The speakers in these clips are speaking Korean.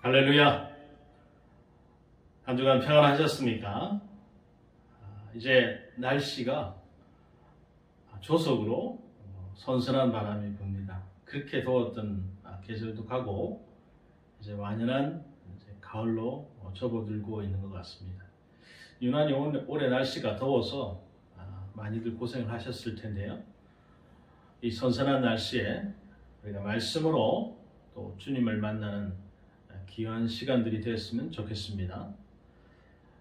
할렐루야. 한 주간 평안하셨습니까? 이제 날씨가 조석으로 선선한 바람이 붑니다. 그렇게 더웠던 계절도 가고 이제 완연한 가을로 접어들고 있는 것 같습니다. 유난히 올해 날씨가 더워서 많이들 고생을 하셨을 텐데요. 이 선선한 날씨에 우리가 말씀으로 또 주님을 만나는 귀한 시간들이 됐으면 좋겠습니다.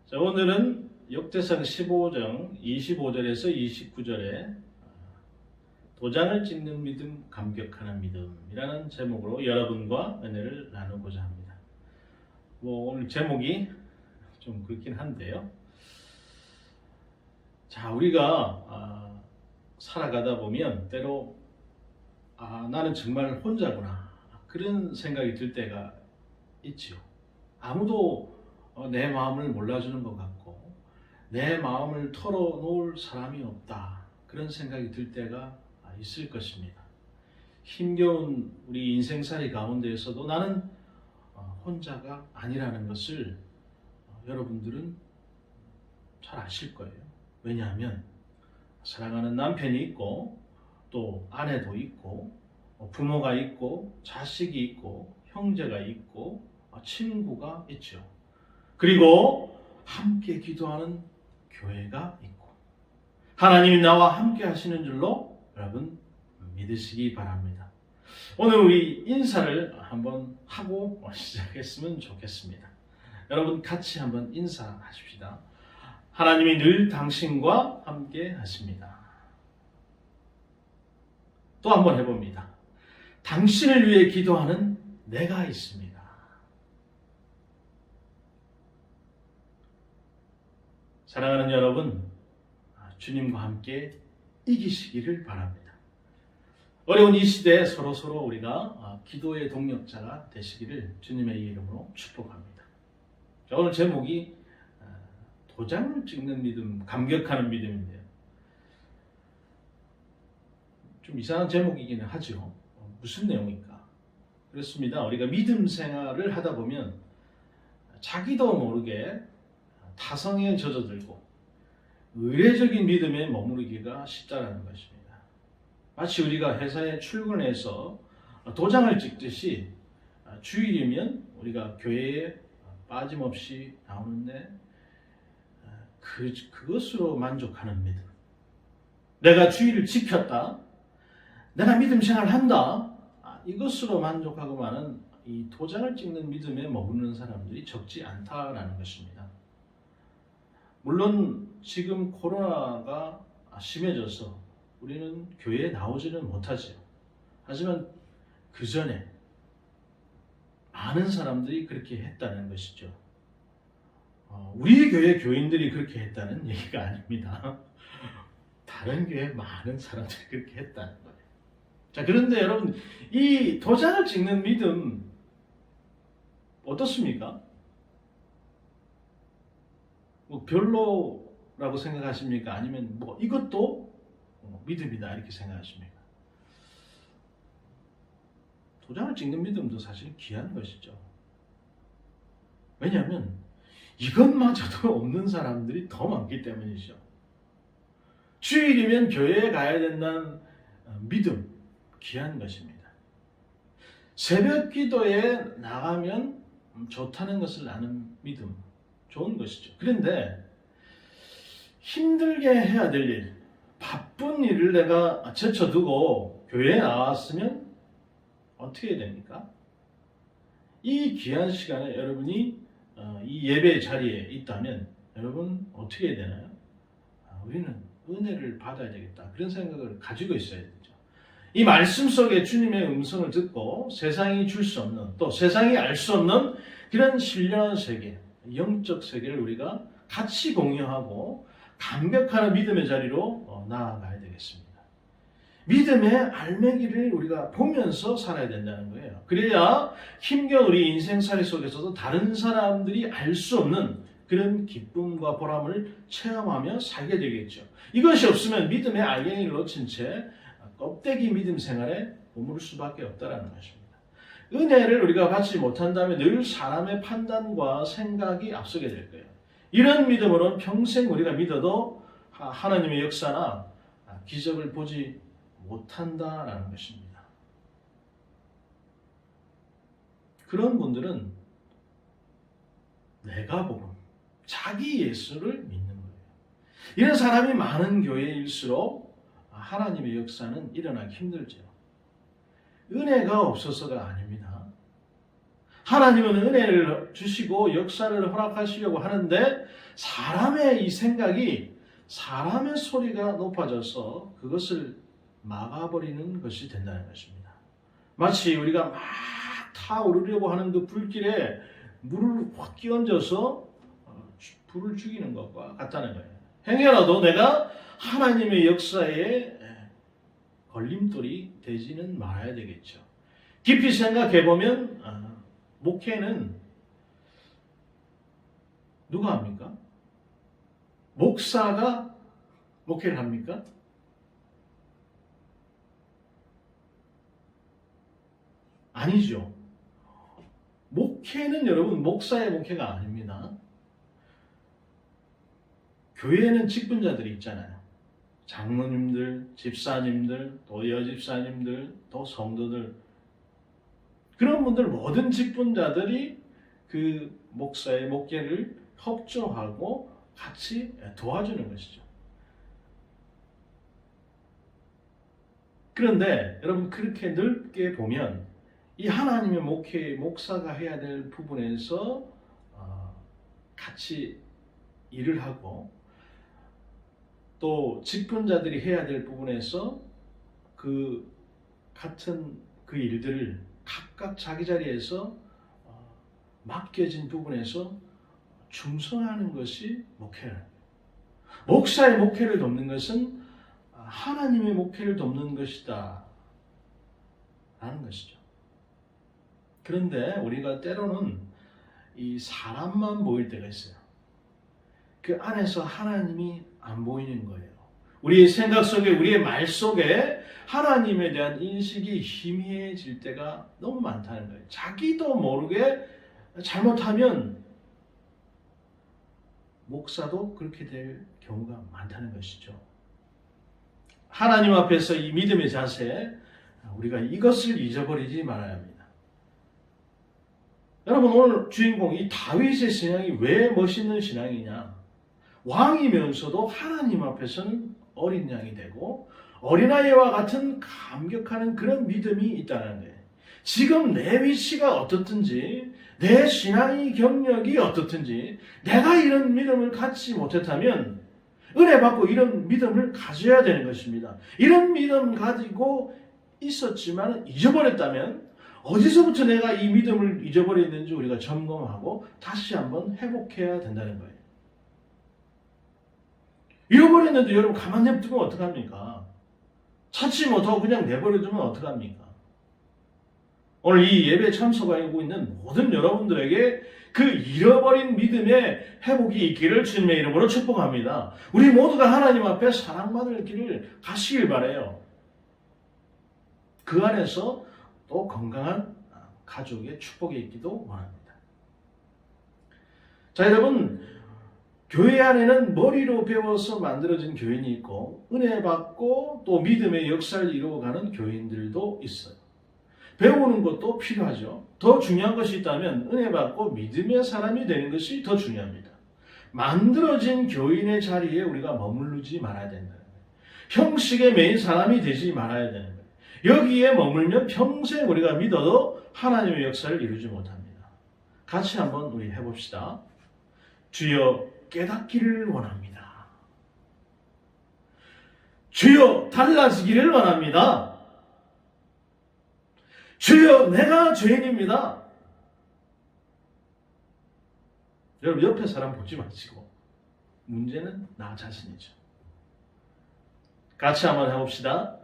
자, 오늘은 역대상 15장 25절에서 29절에 도장을 찍는 믿음, 감격하는 믿음이라는 제목으로 여러분과 은혜를 나누고자 합니다. 오늘 제목이 좀 그렇긴 한데요. 자, 우리가 살아가다 보면 때로 나는 정말 혼자구나 그런 생각이 들 때가 있죠. 아무도 내 마음을 몰라주는 것 같고 내 마음을 털어놓을 사람이 없다 그런 생각이 들 때가 있을 것입니다. 힘겨운 우리 인생살이 가운데에서도 나는 혼자가 아니라는 것을 여러분들은 잘 아실 거예요. 왜냐하면 사랑하는 남편이 있고 또 아내도 있고 부모가 있고 자식이 있고 형제가 있고 친구가 있죠. 그리고 함께 기도하는 교회가 있고 하나님이 나와 함께 하시는 줄로 여러분 믿으시기 바랍니다. 오늘 우리 인사를 한번 하고 시작했으면 좋겠습니다. 여러분 같이 한번 인사하십시다. 하나님이 늘 당신과 함께 하십니다. 또 한번 해봅니다. 당신을 위해 기도하는 내가 있습니다. 사랑하는 여러분, 주님과 함께 이기시기를 바랍니다. 어려운 이 시대에 서로 우리가 기도의 동력자가 되시기를 주님의 이름으로 축복합니다. 자, 오늘 제목이 도장을 찍는 믿음, 감격하는 믿음인데요. 좀 이상한 제목이기는 하죠. 무슨 내용일까? 그렇습니다. 우리가 믿음 생활을 하다 보면 자기도 모르게 타성에 젖어들고 의례적인 믿음에 머무르기가 쉽다는 것입니다. 마치 우리가 회사에 출근해서 도장을 찍듯이 주일이면 우리가 교회에 빠짐없이 나오는데 그것으로 만족하는 믿음. 내가 주일을 지켰다. 내가 믿음 생활한다. 이것으로 만족하고만은 이 도장을 찍는 믿음에 머무르는 사람들이 적지 않다라는 것입니다. 물론 지금 코로나가 심해져서 우리는 교회에 나오지는 못하죠. 하지만 그 전에 많은 사람들이 그렇게 했다는 것이죠. 우리 교회 교인들이 그렇게 했다는 얘기가 아닙니다. 다른 교회 많은 사람들이 그렇게 했다는 거예요. 자, 그런데 여러분, 이 도장을 찍는 믿음 어떻습니까? 별로라고 생각하십니까? 아니면 이것도 믿음이다 이렇게 생각하십니까? 도장을 찍는 믿음도 사실 귀한 것이죠. 왜냐하면 이것마저도 없는 사람들이 더 많기 때문이죠. 주일이면 교회에 가야 된다는 믿음 귀한 것입니다. 새벽 기도에 나가면 좋다는 것을 아는 믿음 좋은 것이죠. 그런데 힘들게 해야 될 일, 바쁜 일을 내가 제쳐두고 교회에 나왔으면 어떻게 해야 됩니까? 이 귀한 시간에 여러분이 이 예배 자리에 있다면 여러분 어떻게 해야 되나요? 우리는 은혜를 받아야 되겠다. 그런 생각을 가지고 있어야 되죠. 이 말씀 속에 주님의 음성을 듣고 세상이 줄 수 없는 또 세상이 알 수 없는 그런 신령한 세계, 영적 세계를 우리가 같이 공유하고 감격하는 믿음의 자리로 나아가야 되겠습니다. 믿음의 알매기를 우리가 보면서 살아야 된다는 거예요. 그래야 힘겨운 우리 인생살이 속에서도 다른 사람들이 알 수 없는 그런 기쁨과 보람을 체험하며 살게 되겠죠. 이것이 없으면 믿음의 알갱이를 놓친 채 껍데기 믿음 생활에 머무를 수밖에 없다는 것입니다. 은혜를 우리가 받지 못한다면 늘 사람의 판단과 생각이 앞서게 될 거예요. 이런 믿음으로는 평생 우리가 믿어도 하나님의 역사나 기적을 보지 못한다라는 것입니다. 그런 분들은 내가 복음, 자기 예수를 믿는 거예요. 이런 사람이 많은 교회일수록 하나님의 역사는 일어나기 힘들죠. 은혜가 없어서가 아닙니다. 하나님은 은혜를 주시고 역사를 허락하시려고 하는데 사람의 이 생각이 사람의 소리가 높아져서 그것을 막아버리는 것이 된다는 것입니다. 마치 우리가 막 타오르려고 하는 그 불길에 물을 확 끼얹어서 불을 죽이는 것과 같다는 거예요. 행여라도 내가 하나님의 역사에 걸림돌이 되지는 말아야 되겠죠. 깊이 생각해 보면 목회는 누가 합니까? 목사가 목회를 합니까? 아니죠. 목회는 여러분 목사의 목회가 아닙니다. 교회에는 직분자들이 있잖아요. 장로님들, 집사님들, 또 여집사님들, 또 성도들, 그런 분들 모든 직분자들이 그 목사의 목회를 협조하고 같이 도와주는 것이죠. 그런데 여러분 그렇게 넓게 보면 이 하나님의 목회, 목사가 해야 될 부분에서 같이 일을 하고 또 직분자들이 해야 될 부분에서 그 같은 그 일들을 각각 자기 자리에서 맡겨진 부분에서 충성하는 것이 목회라는 거예요. 목사의 목회를 돕는 것은 하나님의 목회를 돕는 것이다 라는 것이죠. 그런데 우리가 때로는 이 사람만 보일 때가 있어요. 그 안에서 하나님이 안 보이는 거예요. 우리의 생각 속에, 우리의 말 속에 하나님에 대한 인식이 희미해질 때가 너무 많다는 거예요. 자기도 모르게 잘못하면 목사도 그렇게 될 경우가 많다는 것이죠. 하나님 앞에서 이 믿음의 자세, 우리가 이것을 잊어버리지 말아야 합니다. 여러분 오늘 주인공 이 다윗의 신앙이 왜 멋있는 신앙이냐? 왕이면서도 하나님 앞에서는 어린 양이 되고 어린아이와 같은 감격하는 그런 믿음이 있다는 거예요. 지금 내 위치가 어떻든지 내 신앙의 경력이 어떻든지 내가 이런 믿음을 갖지 못했다면 은혜 받고 이런 믿음을 가져야 되는 것입니다. 이런 믿음 가지고 있었지만 잊어버렸다면 어디서부터 내가 이 믿음을 잊어버렸는지 우리가 점검하고 다시 한번 회복해야 된다는 거예요. 잃어버렸는데 여러분 가만 냅두면 어떡합니까? 찾지 못하고 그냥 내버려두면 어떡합니까? 오늘 이 예배에 참석하고 있는 모든 여러분들에게 그 잃어버린 믿음의 회복이 있기를 주님의 이름으로 축복합니다. 우리 모두가 하나님 앞에 사랑받을 길을 가시길 바라요. 그 안에서 또 건강한 가족의 축복이 있기도 원합니다. 자, 여러분 교회 안에는 머리로 배워서 만들어진 교인이 있고 은혜 받고 또 믿음의 역사를 이루어가는 교인들도 있어요. 배우는 것도 필요하죠. 더 중요한 것이 있다면 은혜 받고 믿음의 사람이 되는 것이 더 중요합니다. 만들어진 교인의 자리에 우리가 머무르지 말아야 된다는 거예요. 형식에 매인 사람이 되지 말아야 되는 거예요. 여기에 머물면 평생 우리가 믿어도 하나님의 역사를 이루지 못합니다. 같이 한번 우리 해봅시다. 주여 깨닫기를 원합니다. 주여 달라지기를 원합니다. 주여 내가 죄인입니다. 여러분 옆에 사람 보지 마시고 문제는 나 자신이죠. 같이 한번 해봅시다.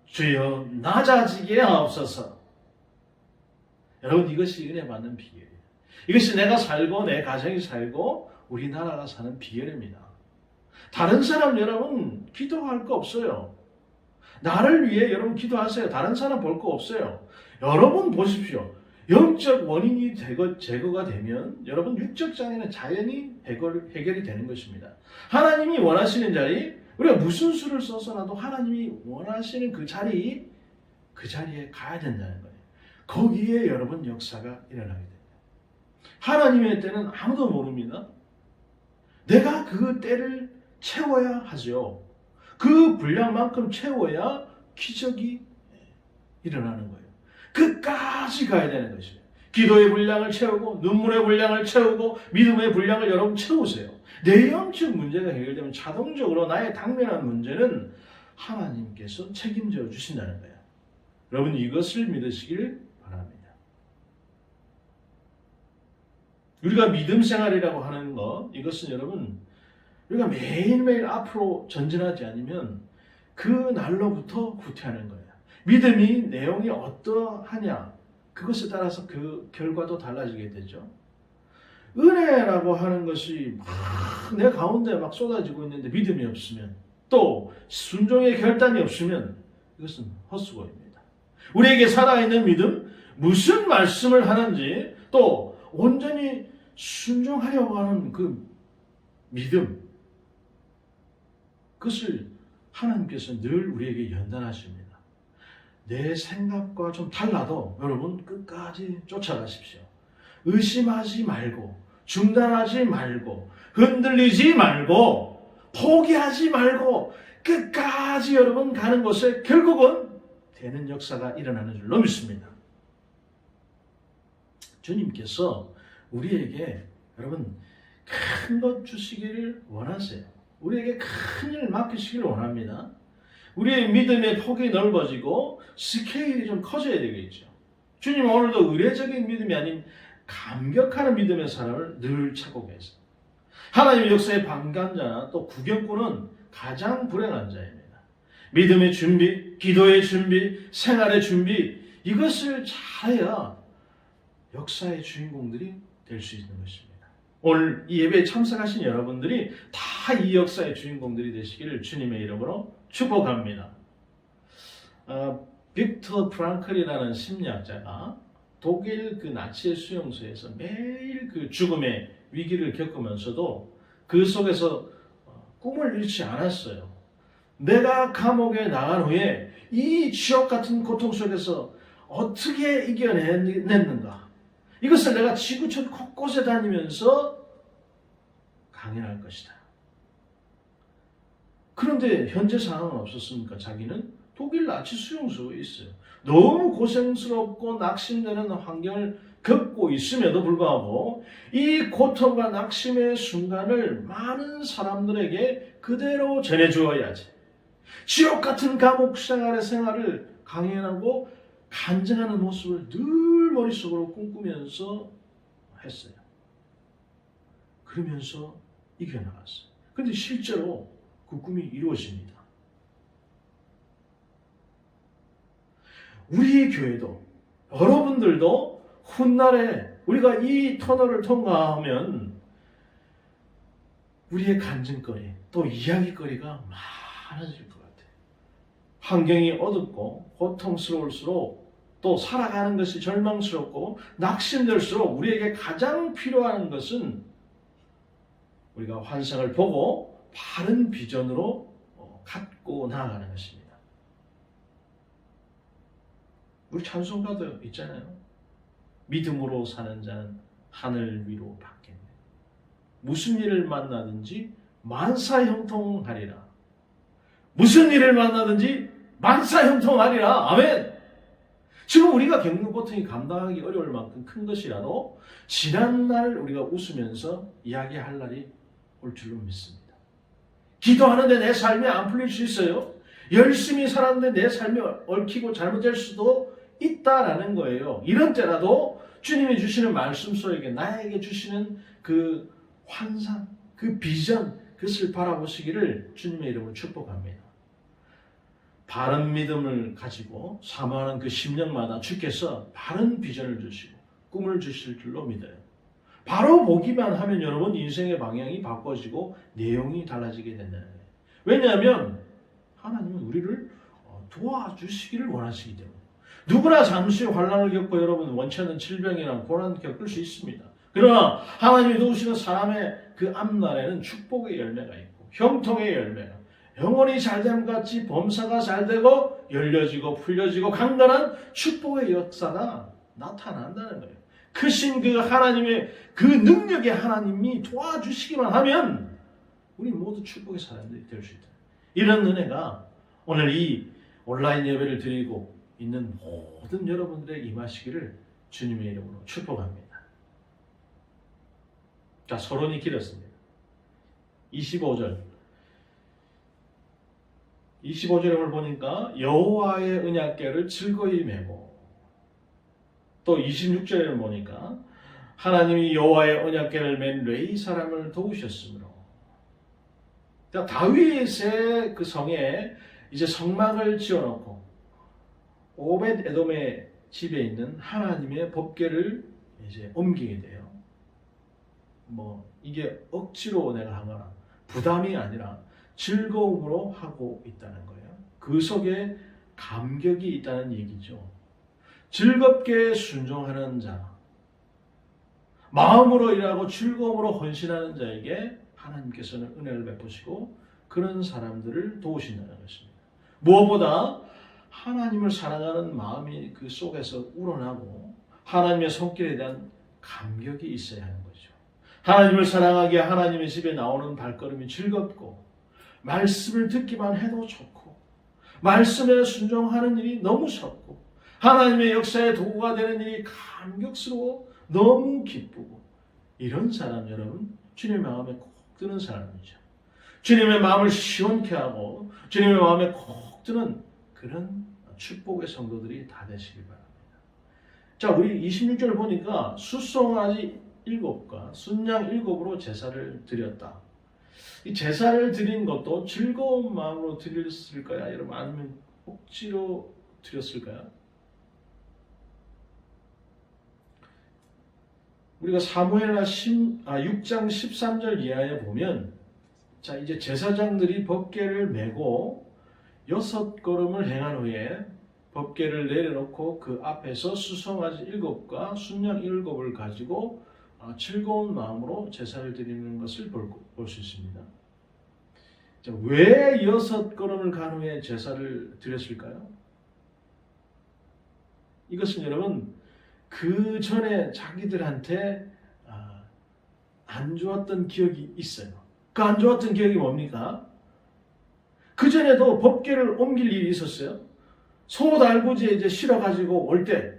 주여 낮아지게 하옵소서. 여러분 이것이 은혜 받는 비결이에요. 이것이 내가 살고 내 가정이 살고 우리나라가 사는 비결입니다. 다른 사람 여러분 기도할 거 없어요. 나를 위해 여러분 기도하세요. 다른 사람 볼 거 없어요. 여러분 보십시오. 영적 원인이 제거가 되면 여러분 육적 장애는 자연히 해결이 되는 것입니다. 하나님이 원하시는 자리, 우리가 무슨 수를 써서라도 하나님이 원하시는 그 자리에 가야 된다는 거예요. 거기에 여러분 역사가 일어나게 됩니다. 하나님의 때는 아무도 모릅니다. 내가 그 때를 채워야 하죠. 그 분량만큼 채워야 기적이 일어나는 거예요. 끝까지 가야 되는 것이에요. 기도의 분량을 채우고 눈물의 분량을 채우고 믿음의 분량을 여러분 채우세요. 내 영적 문제가 해결되면 자동적으로 나의 당면한 문제는 하나님께서 책임져 주신다는 거예요. 여러분 이것을 믿으시길 바랍니다. 우리가 믿음 생활이라고 하는 것, 이것은 여러분 우리가 매일매일 앞으로 전진하지 않으면 그 날로부터 후퇴하는 거예요. 믿음이 내용이 어떠하냐, 그것에 따라서 그 결과도 달라지게 되죠. 은혜라고 하는 것이 막 내 가운데 막 쏟아지고 있는데 믿음이 없으면, 또 순종의 결단이 없으면 이것은 헛수고입니다. 우리에게 살아있는 믿음, 무슨 말씀을 하는지 또 온전히 순종하려고 하는 그 믿음, 그것을 하나님께서 늘 우리에게 연단하십니다. 내 생각과 좀 달라도 여러분 끝까지 쫓아가십시오. 의심하지 말고, 중단하지 말고, 흔들리지 말고, 포기하지 말고 끝까지 여러분 가는 곳에 결국은 되는 역사가 일어나는 줄로 믿습니다. 주님께서 우리에게 여러분 큰 것 주시기를 원하세요. 우리에게 큰 일 맡기시기를 원합니다. 우리의 믿음의 폭이 넓어지고 스케일이 좀 커져야 되겠죠. 주님은 오늘도 의례적인 믿음이 아닌 감격하는 믿음의 사람을 늘 찾고 계세요. 하나님의 역사의 방관자나 또 구경꾼은 가장 불행한 자입니다. 믿음의 준비, 기도의 준비, 생활의 준비, 이것을 잘해야 역사의 주인공들이 될 수 있는 것입니다. 오늘 이 예배에 참석하신 여러분들이 다 이 역사의 주인공들이 되시기를 주님의 이름으로 축복합니다. 빅터 프랑클이라는 심리학자가 독일 그 나치의 수용소에서 매일 그 죽음의 위기를 겪으면서도 그 속에서 꿈을 잃지 않았어요. 내가 감옥에 나간 후에 이 지옥 같은 고통 속에서 어떻게 이겨냈는가? 이것을 내가 지구촌 곳곳에 다니면서 강연할 것이다. 그런데 현재 상황은 없었습니까? 자기는 독일 나치 수용소에 있어요. 너무 고생스럽고 낙심되는 환경을 겪고 있음에도 불구하고 이 고통과 낙심의 순간을 많은 사람들에게 그대로 전해주어야지. 지옥 같은 감옥 생활을 강연하고 간증하는 모습을 늘 머릿속으로 꿈꾸면서 했어요. 그러면서 이겨나갔어요. 그런데 실제로 그 꿈이 이루어집니다. 우리 교회도, 여러분들도 훗날에 우리가 이 터널을 통과하면 우리의 간증거리, 또 이야기거리가 많아질 것 같아요. 환경이 어둡고 고통스러울수록, 또 살아가는 것이 절망스럽고 낙심될수록 우리에게 가장 필요한 것은 우리가 환상을 보고 바른 비전으로 갖고 나아가는 것입니다. 우리 찬송가도 있잖아요. 믿음으로 사는 자는 하늘 위로 받겠네. 무슨 일을 만나든지 만사형통하리라. 무슨 일을 만나든지 만사형통하리라. 아멘. 지금 우리가 겪는 고통이 감당하기 어려울 만큼 큰 것이라도 지난날 우리가 웃으면서 이야기할 날이 올 줄로 믿습니다. 기도하는데 내 삶이 안 풀릴 수 있어요. 열심히 살았는데 내 삶이 얽히고 잘못될 수도 있다라는 거예요. 이런 때라도 주님이 주시는 말씀 속에 나에게 주시는 그 환상, 그 비전, 그것을 바라보시기를 주님의 이름으로 축복합니다. 바른 믿음을 가지고 사모하는 그 심령마다 주께서 바른 비전을 주시고 꿈을 주실 줄로 믿어요. 바로 보기만 하면 여러분 인생의 방향이 바꿔지고 내용이 달라지게 된다는 거예요. 왜냐하면 하나님은 우리를 도와주시기를 원하시기 때문에, 누구나 잠시 환난을 겪고 여러분 원치 않는 질병이나 고난을 겪을 수 있습니다. 그러나 하나님이 도우시는 사람의 그 앞날에는 축복의 열매가 있고 형통의 열매가 영혼이 잘됨 같이 범사가 잘되고 열려지고 풀려지고 강건한 축복의 역사가 나타난다는 거예요. 크신 그 하나님의 그 능력의 하나님이 도와주시기만 하면 우리 모두 축복의 사람들이 될 수 있다. 이런 은혜가 오늘 이 온라인 예배를 드리고 있는 모든 여러분들의 임하시기를 주님의 이름으로 축복합니다. 자, 서론이 길었습니다. 25절을 보니까 여호와의 언약궤를 즐거이 메고, 또 26절을 보니까 하나님이 여호와의 언약궤를 맨 레위 사람을 도우셨으므로. 다윗의 그 성에 이제 성막을 지어놓고 오벳 에돔의 집에 있는 하나님의 법궤를 이제 옮기게 돼요. 이게 억지로 내가 하거나 부담이 아니라 즐거움으로 하고 있다는 거예요. 그 속에 감격이 있다는 얘기죠. 즐겁게 순종하는 자, 마음으로 일하고 즐거움으로 헌신하는 자에게 하나님께서는 은혜를 베푸시고 그런 사람들을 도우신다는 것입니다. 무엇보다 하나님을 사랑하는 마음이 그 속에서 우러나고 하나님의 손길에 대한 감격이 있어야 하는 거죠. 하나님을 사랑하기에 하나님의 집에 나오는 발걸음이 즐겁고 말씀을 듣기만 해도 좋고 말씀에 순종하는 일이 너무 좋고 하나님의 역사에 도구가 되는 일이 감격스러워 너무 기쁘고, 이런 사람 여러분 주님의 마음에 꼭 드는 사람이죠. 주님의 마음을 시원케 하고 주님의 마음에 꼭 드는 그런 축복의 성도들이 다 되시길 바랍니다. 자, 우리 26절을 보니까 숫송아지 7과 순양 7으로 제사를 드렸다. 이 제사를 드린 것도 즐거운 마음으로 드렸을까요? 여러분, 아니면 억지로 드렸을까요? 우리가 사무엘하 6장 13절 이하에 보면, 자, 이제 제사장들이 법궤를 메고 6걸음을 행한 후에 법궤를 내려놓고 그 앞에서 수송아지 7과 순양 7을 가지고 즐거운 마음으로 제사를 드리는 것을 볼 수 있습니다. 자, 왜 6걸음을 간 후에 제사를 드렸을까요? 이것은 여러분 그 전에 자기들한테 안 좋았던 기억이 있어요. 그 안 좋았던 기억이 뭡니까? 그 전에도 법궤를 옮길 일이 있었어요. 소 달구지에 이제 실어가지고 올 때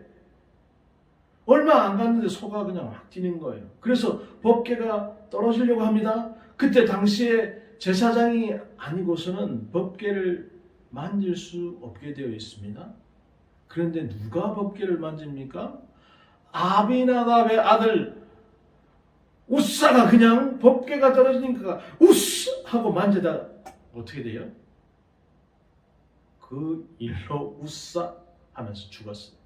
얼마 안 갔는데 소가 그냥 확 뛰는 거예요. 그래서 법궤가 떨어지려고 합니다. 그때 당시에 제사장이 아니고서는 법궤를 만질 수 없게 되어 있습니다. 그런데 누가 법궤를 만집니까? 아비나답의 아들 우사가 그냥 법궤가 떨어지니까 우스 하고 만지다 어떻게 돼요? 그 일로 우사 하면서 죽었어요.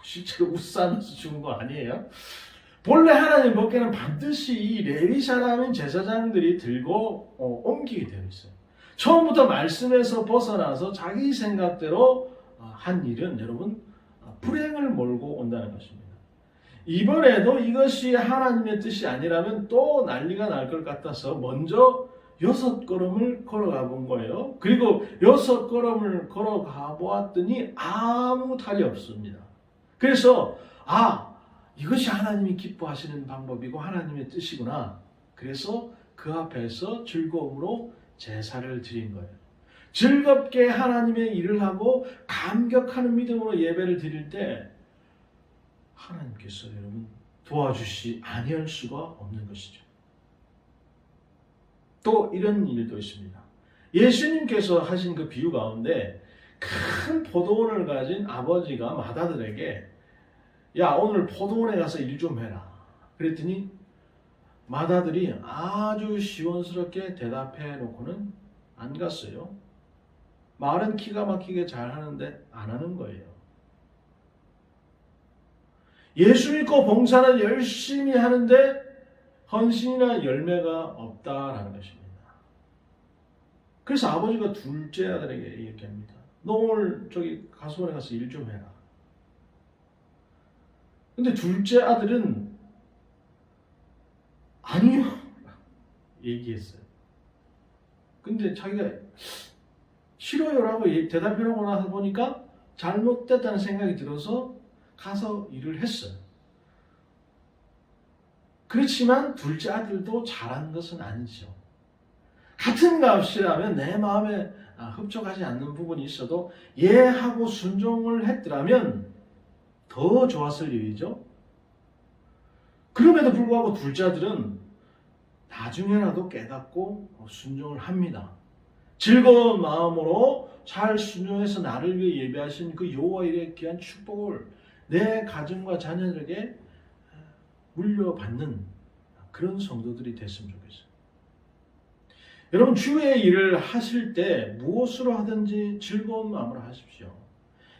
실제로 우사 하면서 죽은 거 아니에요? 본래 하나님 법궤는 반드시 이 레위 사람인 제사장들이 들고 옮기게 되어 있어요. 처음부터 말씀에서 벗어나서 자기 생각대로 한 일은 여러분 불행을 몰고 온다는 것입니다. 이번에도 이것이 하나님의 뜻이 아니라면 또 난리가 날 것 같아서 먼저 6걸음을 걸어가 본 거예요. 그리고 6걸음을 걸어가 보았더니 아무 탈이 없습니다. 그래서 이것이 하나님이 기뻐하시는 방법이고 하나님의 뜻이구나. 그래서 그 앞에서 즐거움으로 제사를 드린 거예요. 즐겁게 하나님의 일을 하고 감격하는 믿음으로 예배를 드릴 때 하나님께서 여러분 도와주시 아니할 수가 없는 것이죠. 또 이런 일도 있습니다. 예수님께서 하신 그 비유 가운데 큰 포도원을 가진 아버지가 맏아들에게 야, 오늘 포도원에 가서 일 좀 해라. 그랬더니 맏아들이 아주 시원스럽게 대답해 놓고는 안 갔어요. 말은 기가 막히게 잘 하는데 안 하는 거예요. 예수 믿고 봉사는 열심히 하는데 헌신이나 열매가 없다라는 것입니다. 그래서 아버지가 둘째 아들에게 얘기합니다. 너 오늘 저기 가수원에 가서 일 좀 해라. 근데 둘째 아들은 아니요 얘기했어요. 근데 자기가 싫어요라고 대답해놓고 나서 보니까 잘못됐다는 생각이 들어서 가서 일을 했어요. 그렇지만 둘째 아들도 잘한 것은 아니죠. 같은 값이라면 내 마음에 흡족하지 않는 부분이 있어도 예하고 순종을 했더라면 더 좋았을 일이죠. 그럼에도 불구하고 둘째 아들은 나중에라도 깨닫고 순종을 합니다. 즐거운 마음으로 잘 순종해서 나를 위해 예배하신 그 여호와 일의 귀한 축복을 내 가정과 자녀들에게 물려받는 그런 성도들이 됐으면 좋겠어요. 여러분, 주의 일을 하실 때 무엇으로 하든지 즐거운 마음으로 하십시오.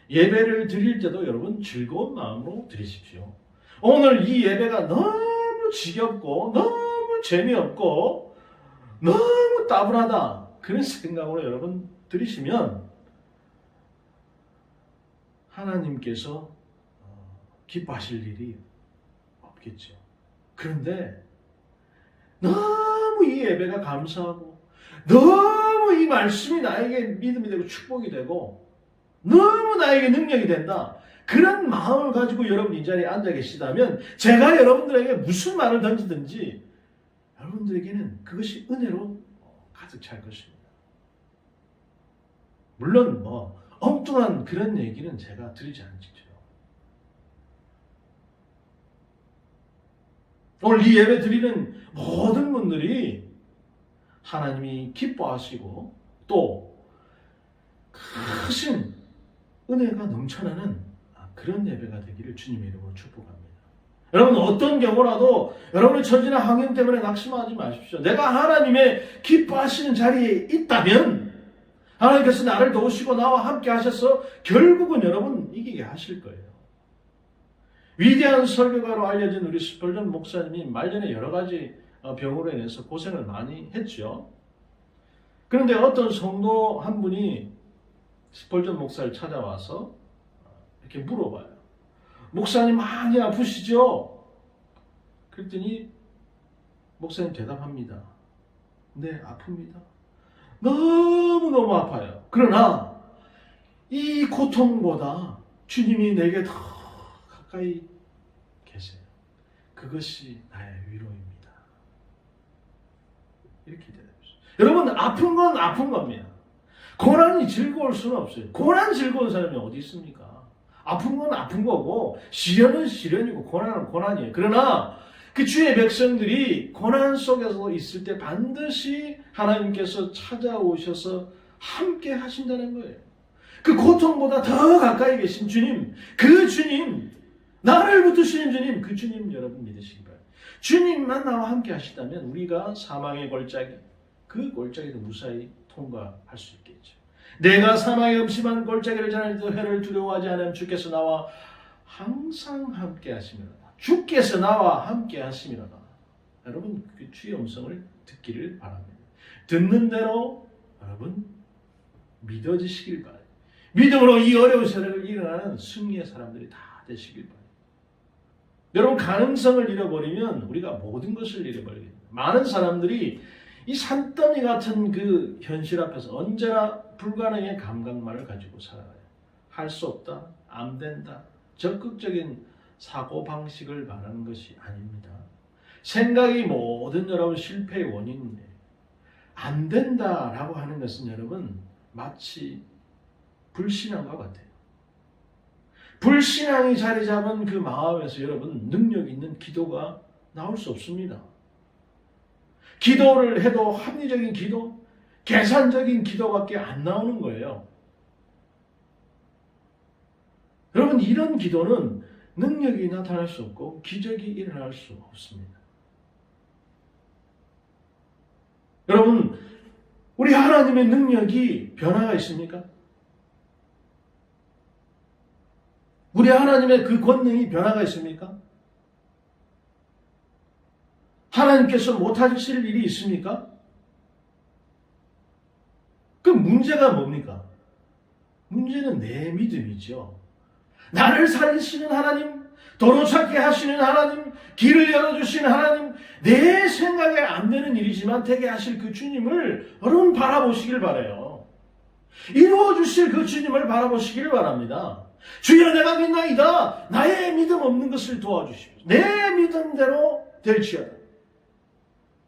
예배를 드릴 때도 여러분 즐거운 마음으로 드리십시오. 오늘 이 예배가 너무 지겹고 너무 재미없고 너무 따분하다 그런 생각으로 여러분 드리시면 하나님께서 기뻐하실 일이 없겠죠. 그런데 너무 이 예배가 감사하고 너무 이 말씀이 나에게 믿음이 되고 축복이 되고 너무 나에게 능력이 된다. 그런 마음을 가지고 여러분 이 자리에 앉아 계시다면 제가 여러분들에게 무슨 말을 던지든지 여러분들에게는 그것이 은혜로 가득 찰 것입니다. 물론 엉뚱한 그런 얘기는 제가 드리지 않죠. 오늘 이 예배 드리는 모든 분들이 하나님이 기뻐하시고 또 크신 은혜가 넘쳐나는 그런 예배가 되기를 주님의 이름으로 축복합니다. 여러분 어떤 경우라도 여러분의 처지나 환경 때문에 낙심하지 마십시오. 내가 하나님의 기뻐하시는 자리에 있다면 하나님께서 나를 도우시고 나와 함께 하셔서 결국은 여러분 이기게 하실 거예요. 위대한 설교가로 알려진 우리 스펄전 목사님이 말년에 여러 가지 병으로 인해서 고생을 많이 했죠. 그런데 어떤 성도 한 분이 스펄전 목사를 찾아와서 이렇게 물어봐요. 목사님 많이 아프시죠? 그랬더니 목사님 대답합니다. 네, 아픕니다. 너무너무 아파요. 그러나 이 고통보다 주님이 내게 더 가까이 계세요. 그것이 나의 위로입니다. 이렇게 대답했어요. 여러분 아픈 건 아픈 겁니다. 고난이 즐거울 수는 없어요. 고난 즐거운 사람이 어디 있습니까? 아픈 건 아픈 거고 시련은 시련이고 고난은 고난이에요. 그러나 그 주의 백성들이 고난 속에서 있을 때 반드시 하나님께서 찾아오셔서 함께 하신다는 거예요. 그 고통보다 더 가까이 계신 주님, 그 주님, 나를 붙드시는 주님, 그 주님 여러분 믿으시기 바랍니다. 주님만 나와 함께 하시다면 우리가 사망의 골짜기, 그 골짜기도 무사히 통과할 수 있겠죠. 내가 사망의 음침한 골짜기를 지나도 해를 두려워하지 않으면 주께서 나와 항상 함께 하시미로다. 주께서 나와 함께 하시미로다. 여러분 그 주의 음성을 듣기를 바랍니다. 듣는 대로 여러분 믿어지시길 바랍니다. 믿음으로 이 어려운 세력을 일어나는 승리의 사람들이 다 되시길 바랍니다. 여러분 가능성을 잃어버리면 우리가 모든 것을 잃어버리게 됩니다. 많은 사람들이 이 산더미 같은 그 현실 앞에서 언제나 불가능의 감각만을 가지고 살아가요. 할 수 없다, 안 된다, 적극적인 사고방식을 말하는 것이 아닙니다. 생각이 모든 여러분 실패의 원인인데 안 된다라고 하는 것은 여러분 마치 불신앙과 같아요. 불신앙이 자리 잡은 그 마음에서 여러분 능력 있는 기도가 나올 수 없습니다. 기도를 해도 합리적인 기도, 계산적인 기도밖에 안 나오는 거예요. 여러분 이런 기도는 능력이 나타날 수 없고 기적이 일어날 수 없습니다. 여러분 우리 하나님의 능력이 변화가 있습니까? 우리 하나님의 그 권능이 변화가 있습니까? 하나님께서 못하실 일이 있습니까? 문제가 뭡니까? 문제는 내 믿음이죠. 나를 살리시는 하나님, 도로 찾게 하시는 하나님, 길을 열어주시는 하나님, 내 생각에 안 되는 일이지만 되게 하실 그 주님을 여러분 바라보시길 바라요. 이루어주실 그 주님을 바라보시길 바랍니다. 주여 내가 믿나이다. 나의 믿음 없는 것을 도와주십시오. 내 믿음대로 될지어다.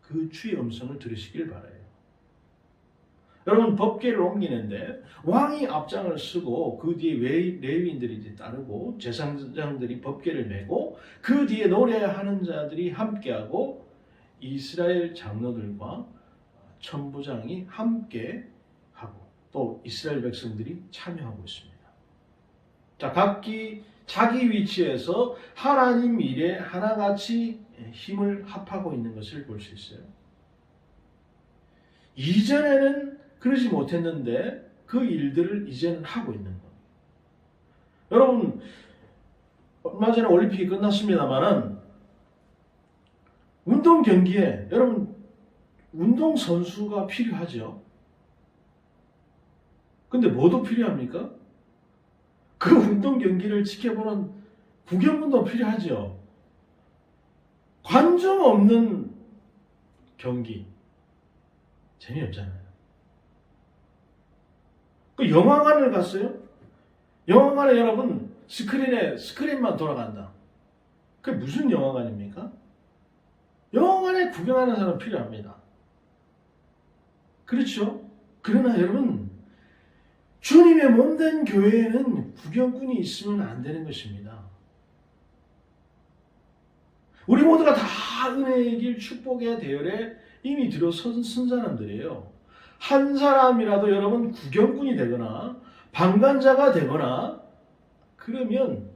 그 주의 음성을 들으시길 바라요. 여러분 법궤를 옮기는데 왕이 앞장을 서고 그 뒤에 레위인들이 따르고 제사장들이 법궤를 메고 그 뒤에 노래하는 자들이 함께하고 이스라엘 장로들과 천부장이 함께 하고 또 이스라엘 백성들이 참여하고 있습니다. 자, 각기 자기 위치에서 하나님 일에 하나같이 힘을 합하고 있는 것을 볼 수 있어요. 이전에는 그러지 못했는데 그 일들을 이제는 하고 있는 겁니다. 여러분 얼마 전에 올림픽이 끝났습니다만은 운동 경기에 여러분 운동 선수가 필요하죠. 근데 뭐도 필요합니까? 그 운동 경기를 지켜보는 구경꾼도 필요하죠. 관중 없는 경기 재미없잖아요. 그 영화관을 갔어요? 영화관에 여러분 스크린만 돌아간다. 그게 무슨 영화관입니까? 영화관에 구경하는 사람 필요합니다. 그렇죠? 그러나 여러분 주님의 몸된 교회에는 구경꾼이 있으면 안 되는 것입니다. 우리 모두가 다 은혜의 길 축복의 대열에 이미 들어선 사람들이에요. 한 사람이라도 여러분 구경꾼이 되거나 방관자가 되거나 그러면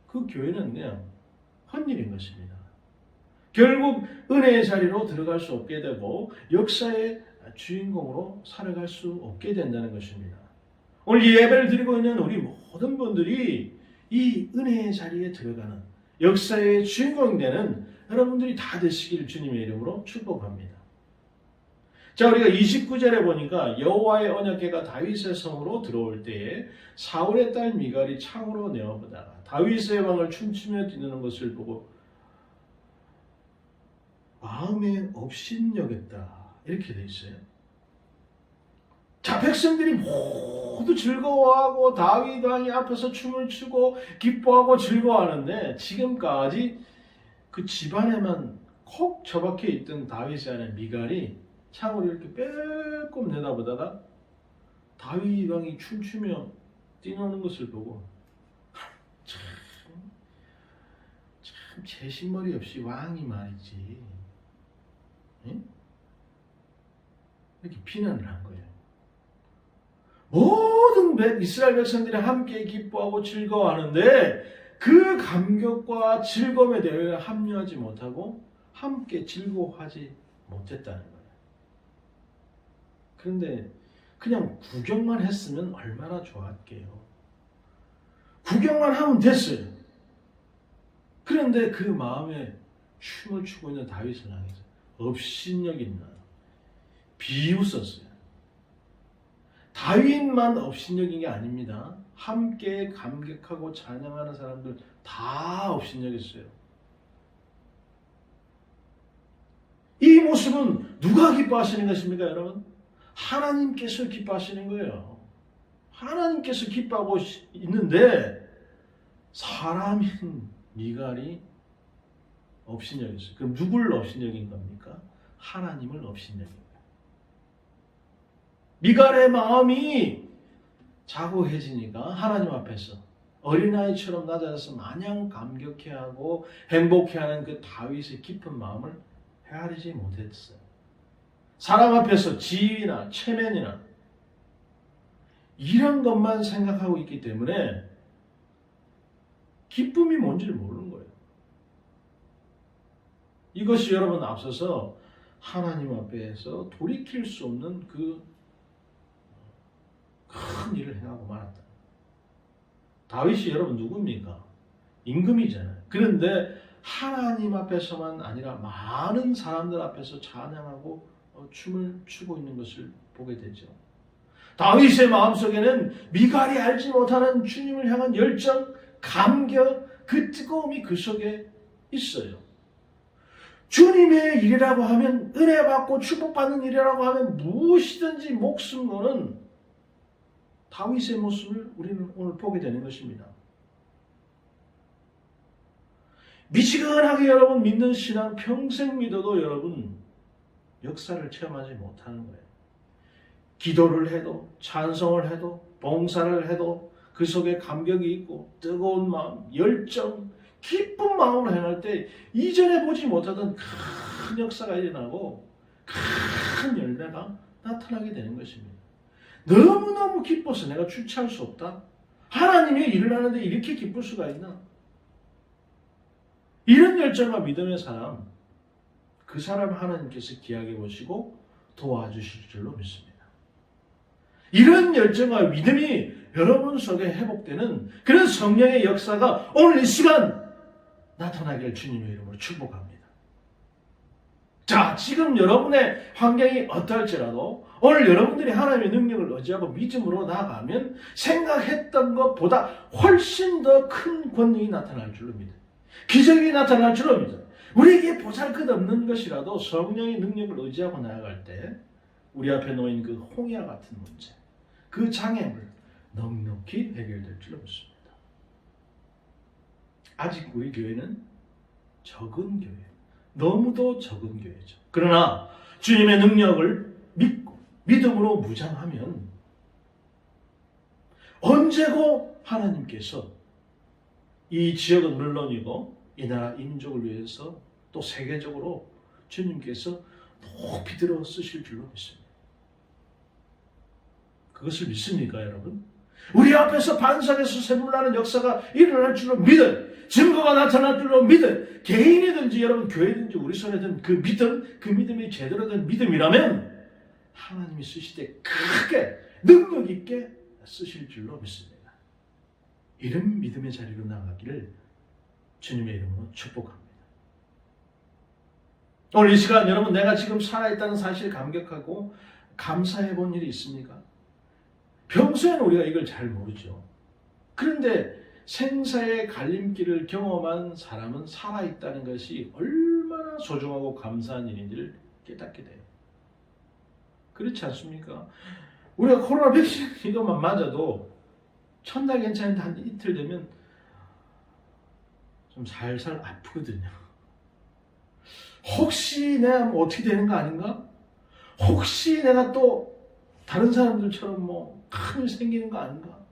그 교회는 그냥 헛일인 것입니다. 결국 은혜의 자리로 들어갈 수 없게 되고 역사의 주인공으로 살아갈 수 없게 된다는 것입니다. 오늘 예배를 드리고 있는 우리 모든 분들이 이 은혜의 자리에 들어가는 역사의 주인공이 되는 여러분들이 다 되시길 주님의 이름으로 축복합니다. 자, 우리가 29절에 보니까 여호와의 언약궤가 다윗의 성으로 들어올 때에 사울의 딸 미갈이 창으로 내어보다가 다윗의 왕을 춤추며 뛰는 것을 보고 마음에 업신여겼다. 이렇게 돼 있어요. 자, 백성들이 모두 즐거워하고 다윗 왕이 앞에서 춤을 추고 기뻐하고 즐거워하는데 지금까지 그 집안에만 콕 처박혀 있던 다윗의 아내 미갈이 창으로 이렇게 빼꼼 내다보다가 다윗 왕이 춤추며 뛰노는 것을 보고 참 제신머리 없이 왕이 말이지, 응? 이렇게 비난을 한 거예요. 모든 이스라엘 백성들이 함께 기뻐하고 즐거워하는데 그 감격과 즐거움에 대해 합류하지 못하고 함께 즐거워하지 못했다는 거예요. 그런데 그냥 구경만 했으면 얼마나 좋았게요. 구경만 하면 됐어요. 그런데 그 마음에 춤을 추고 있는 다윗을 향해서 업신여긴 비웃었어요. 다윗만 업신여긴 게 아닙니다. 함께 감격하고 찬양하는 사람들 다 업신여겼어요. 이 모습은 누가 기뻐하시는 것입니까, 여러분? 하나님께서 기뻐하시는 거예요. 하나님께서 기뻐하고 있는데 사람인 미갈이 업신여겼어요. 그럼 누굴 업신여긴 겁니까? 하나님을 업신여긴 거예요. 미갈의 마음이 자고해지니까 하나님 앞에서 어린아이처럼 낮아져서 마냥 감격해하고 행복해하는 그 다윗의 깊은 마음을 헤아리지 못했어요. 사람 앞에서 지위나 체면이나 이런 것만 생각하고 있기 때문에 기쁨이 뭔지를 모르는 거예요. 이것이 여러분 앞서서 하나님 앞에서 돌이킬 수 없는 그 큰 일을 행하고 말았다. 다윗이 여러분 누굽니까? 임금이잖아요. 그런데 하나님 앞에서만 아니라 많은 사람들 앞에서 찬양하고 춤을 추고 있는 것을 보게 되죠. 다윗의 마음속에는 미갈이 알지 못하는 주님을 향한 열정, 감격, 그 뜨거움이 그 속에 있어요. 주님의 일이라고 하면, 은혜 받고 축복받는 일이라고 하면 무엇이든지 목숨 거는 다윗의 모습을 우리는 오늘 보게 되는 것입니다. 미지근하게 여러분 믿는 신앙 평생 믿어도 여러분 역사를 체험하지 못하는 거예요. 기도를 해도, 찬송을 해도, 봉사를 해도 그 속에 감격이 있고 뜨거운 마음, 열정, 기쁜 마음으로 행할 때 이전에 보지 못하던 큰 역사가 일어나고 큰 열매가 나타나게 되는 것입니다. 너무너무 기뻐서 내가 주체할 수 없다. 하나님의 일을 하는데 이렇게 기쁠 수가 있나? 이런 열정과 믿음의 사람, 그 사람 하나님께서 귀하게 보시고 도와주실 줄로 믿습니다. 이런 열정과 믿음이 여러분 속에 회복되는 그런 성령의 역사가 오늘 이 시간 나타나기를 주님의 이름으로 축복합니다. 자, 지금 여러분의 환경이 어떨지라도 오늘 여러분들이 하나님의 능력을 의지하고 믿음으로 나아가면 생각했던 것보다 훨씬 더 큰 권능이 나타날 줄로 믿어요. 기적이 나타날 줄로 믿어요. 우리에게 보잘것없는 것이라도 성령의 능력을 의지하고 나아갈 때 우리 앞에 놓인 그 홍해와 같은 문제, 그 장애물 넉넉히 해결될 줄로 믿습니다. 아직 우리 교회는 적은 교회, 너무도 적은 교회죠. 그러나 주님의 능력을 믿고 믿음으로 무장하면 언제고 하나님께서 이 지역은 물론이고 이 나라 인족을 위해서 또 세계적으로 주님께서 높이 들어 쓰실 줄로 믿습니다. 그것을 믿습니까, 여러분? 우리 앞에서 반석에서 샘물나는 역사가 일어날 줄로 믿어요. 증거가 나타날 줄로 믿어요. 개인이든지 여러분 교회든지 우리 손에 든 그 믿음, 그 믿음이 제대로 된 믿음이라면 하나님이 쓰실 때 크게 능력 있게 쓰실 줄로 믿습니다. 이런 믿음의 자리로 나가기를 주님의 이름으로 축복합니다. 오늘 이 시간 여러분 내가 지금 살아있다는 사실을 감격하고 감사해 본 일이 있습니까? 평소에는 우리가 이걸 잘 모르죠. 그런데 생사의 갈림길을 경험한 사람은 살아있다는 것이 얼마나 소중하고 감사한 일인지를 깨닫게 돼요. 그렇지 않습니까? 우리가 코로나 백신 이것만 맞아도 첫날 괜찮은데 한 이틀 되면 좀 살살 아프거든요. 혹시 내가 뭐 어떻게 되는 거 아닌가? 혹시 내가 또 다른 사람들처럼 뭐 큰일 생기는 거 아닌가?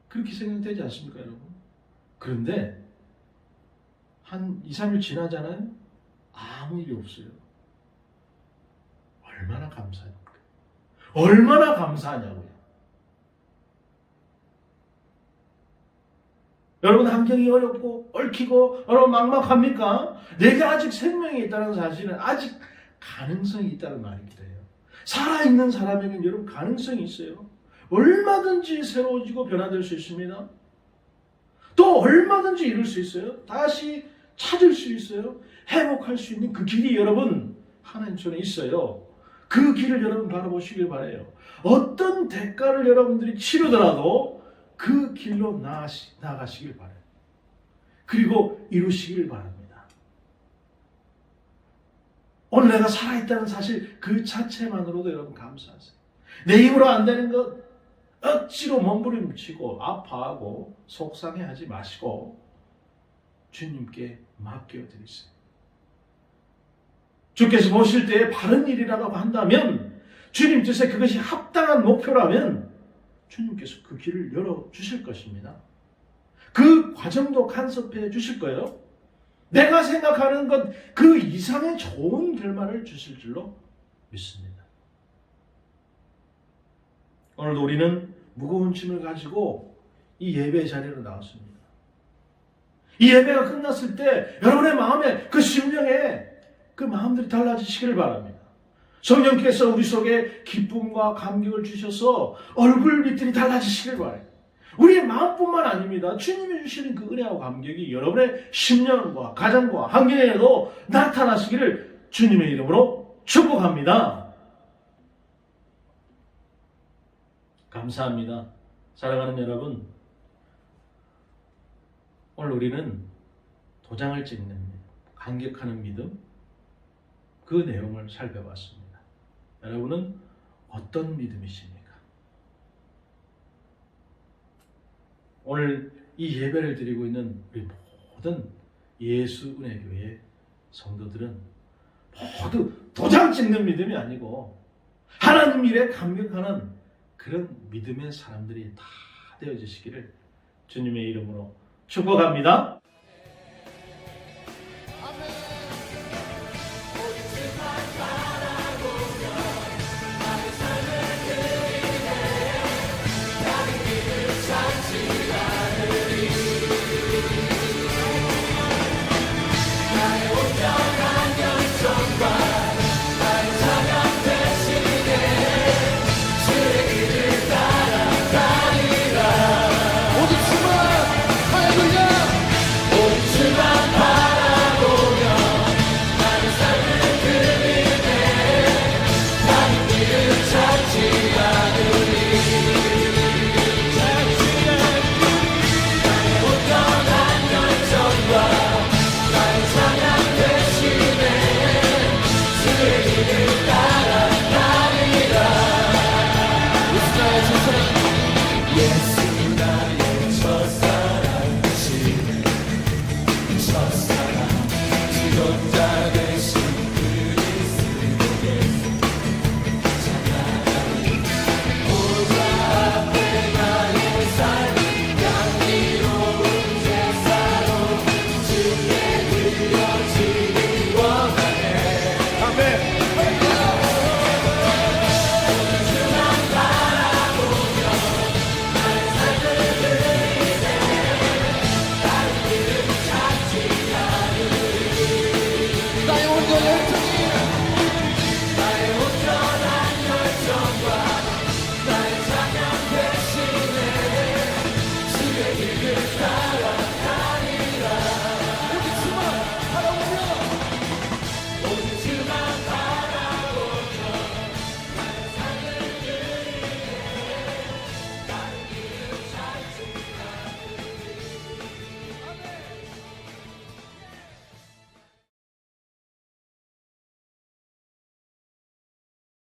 그렇게 생각되지 않습니까, 여러분? 그런데 한 2, 3일 지나잖아요? 아무 일이 없어요. 얼마나 감사합니까? 얼마나 감사하냐고요. 여러분 환경이 어렵고 얽히고 여러분 막막합니까? 내가 아직 생명이 있다는 사실은 아직 가능성이 있다는 말이기도 해요. 살아있는 사람에게는 여러분 가능성이 있어요. 얼마든지 새로워지고 변화될 수 있습니다. 또 얼마든지 이룰 수 있어요. 다시 찾을 수 있어요. 회복할 수 있는 그 길이 여러분 하나님 손에 있어요. 그 길을 여러분 바라보시길 바라요. 어떤 대가를 여러분들이 치르더라도 그 길로 나아가시길 바라요. 그리고 이루시길 바랍니다. 오늘 내가 살아있다는 사실 그 자체만으로도 여러분 감사하세요. 내 힘으로 안 되는 것 억지로 몸부림치고 아파하고 속상해하지 마시고 주님께 맡겨드리세요. 주께서 보실 때에 바른 일이라고 한다면 주님 뜻에 그것이 합당한 목표라면 주님께서 그 길을 열어주실 것입니다. 그 과정도 간섭해 주실 거예요. 내가 생각하는 것 그 이상의 좋은 결말을 주실 줄로 믿습니다. 오늘도 우리는 무거운 짐을 가지고 이 예배 자리로 나왔습니다. 이 예배가 끝났을 때 여러분의 마음에 그 심령에 그 마음들이 달라지시기를 바랍니다. 성령께서 우리 속에 기쁨과 감격을 주셔서 얼굴빛들이 달라지시길 바라요. 우리의 마음뿐만 아닙니다. 주님이 주시는 그 은혜와 감격이 여러분의 심령과 가정과 환경에도 나타나시기를 주님의 이름으로 축복합니다. 감사합니다. 사랑하는 여러분, 오늘 우리는 도장을 찍는 믿음, 감격하는 믿음, 그 내용을 살펴봤습니다. 여러분은 어떤 믿음이십니까? 오늘 이 예배를 드리고 있는 우리 모든 예수은혜교회 성도들은 모두 도장 찍는 믿음이 아니고 하나님 일에 감격하는 그런 믿음의 사람들이 다 되어지시기를 주님의 이름으로 축복합니다.